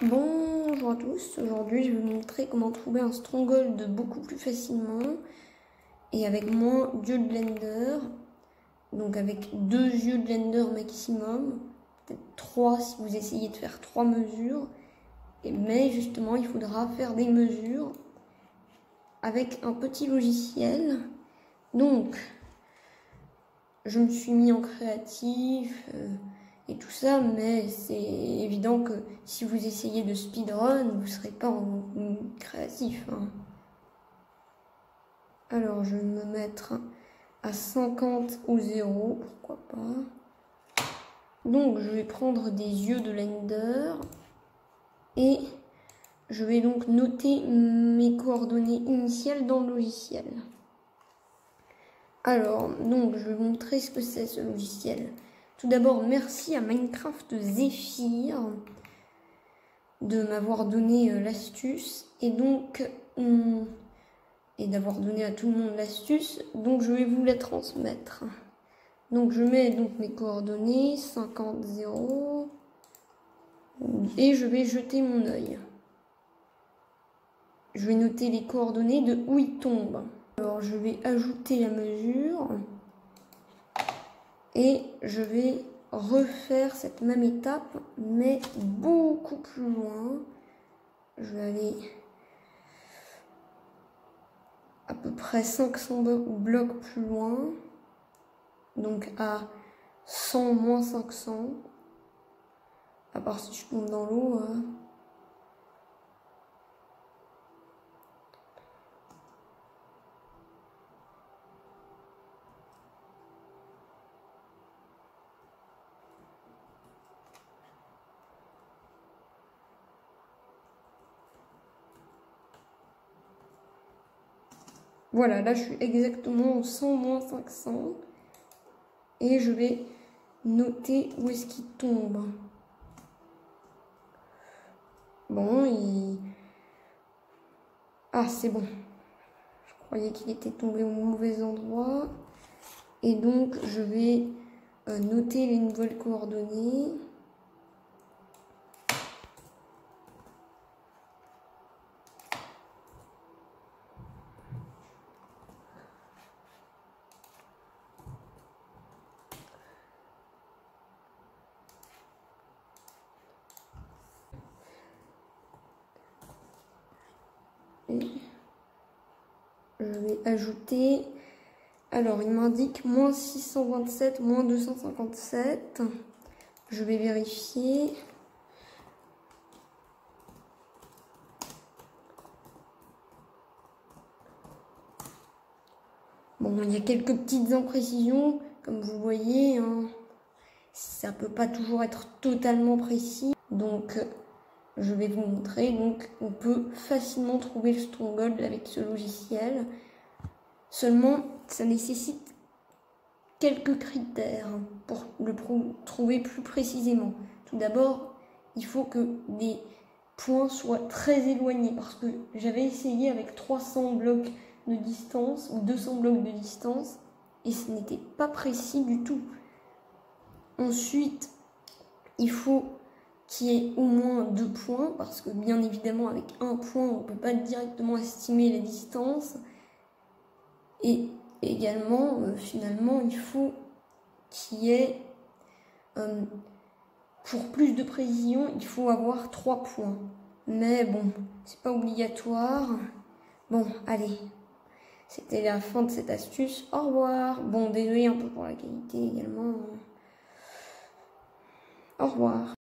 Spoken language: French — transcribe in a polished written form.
Bonjour à tous, aujourd'hui je vais vous montrer comment trouver un stronghold beaucoup plus facilement et avec moins d'yeux de blender, donc avec 2 yeux de blender maximum, peut-être 3 si vous essayez de faire 3 mesures, mais justement il faudra faire des mesures avec un petit logiciel. Donc je me suis mis en créatif et tout ça, mais c'est évident que si vous essayez de speedrun, vous ne serez pas en créatif. Alors je vais me mettre à 50 ou 0, pourquoi pas. Donc je vais prendre des yeux de blender et je vais donc noter mes coordonnées initiales dans le logiciel. Alors, donc je vais vous montrer ce que c'est ce logiciel. Tout d'abord, merci à Minecraft Zephyr de m'avoir donné l'astuce et donc et d'avoir donné à tout le monde l'astuce. Donc je vais vous la transmettre. Donc je mets donc mes coordonnées 50 0 et je vais jeter mon œil. Je vais noter les coordonnées de où il tombe. Alors je vais ajouter la mesure et je vais refaire cette même étape mais beaucoup plus loin. Je vais aller à peu près 500 blocs plus loin, donc à 100 moins 500, à part si je tombe dans l'eau. Voilà, là je suis exactement au 100 moins 500 et je vais noter où est-ce qu'il tombe. Bon, ah, c'est bon. Je croyais qu'il était tombé au mauvais endroit. Et donc, je vais noter les nouvelles coordonnées. Et je vais ajouter, alors il m'indique moins 627, moins 257, je vais vérifier. Bon, il y a quelques petites imprécisions, comme vous voyez, ça peut pas toujours être totalement précis, donc je vais vous montrer. Donc on peut facilement trouver le stronghold avec ce logiciel. Seulement, ça nécessite quelques critères pour le trouver plus précisément. Tout d'abord, il faut que des points soient très éloignés parce que j'avais essayé avec 300 blocs de distance ou 200 blocs de distance et ce n'était pas précis du tout. Ensuite, il faut qu'il y ait au moins 2 points, parce que bien évidemment avec un point on ne peut pas directement estimer la distance. Et également, finalement, il faut qu'il y ait, pour plus de précision, il faut avoir 3 points. Mais bon, c'est pas obligatoire. Bon, allez, c'était la fin de cette astuce. Au revoir. Bon, désolé un peu pour la qualité également. Au revoir.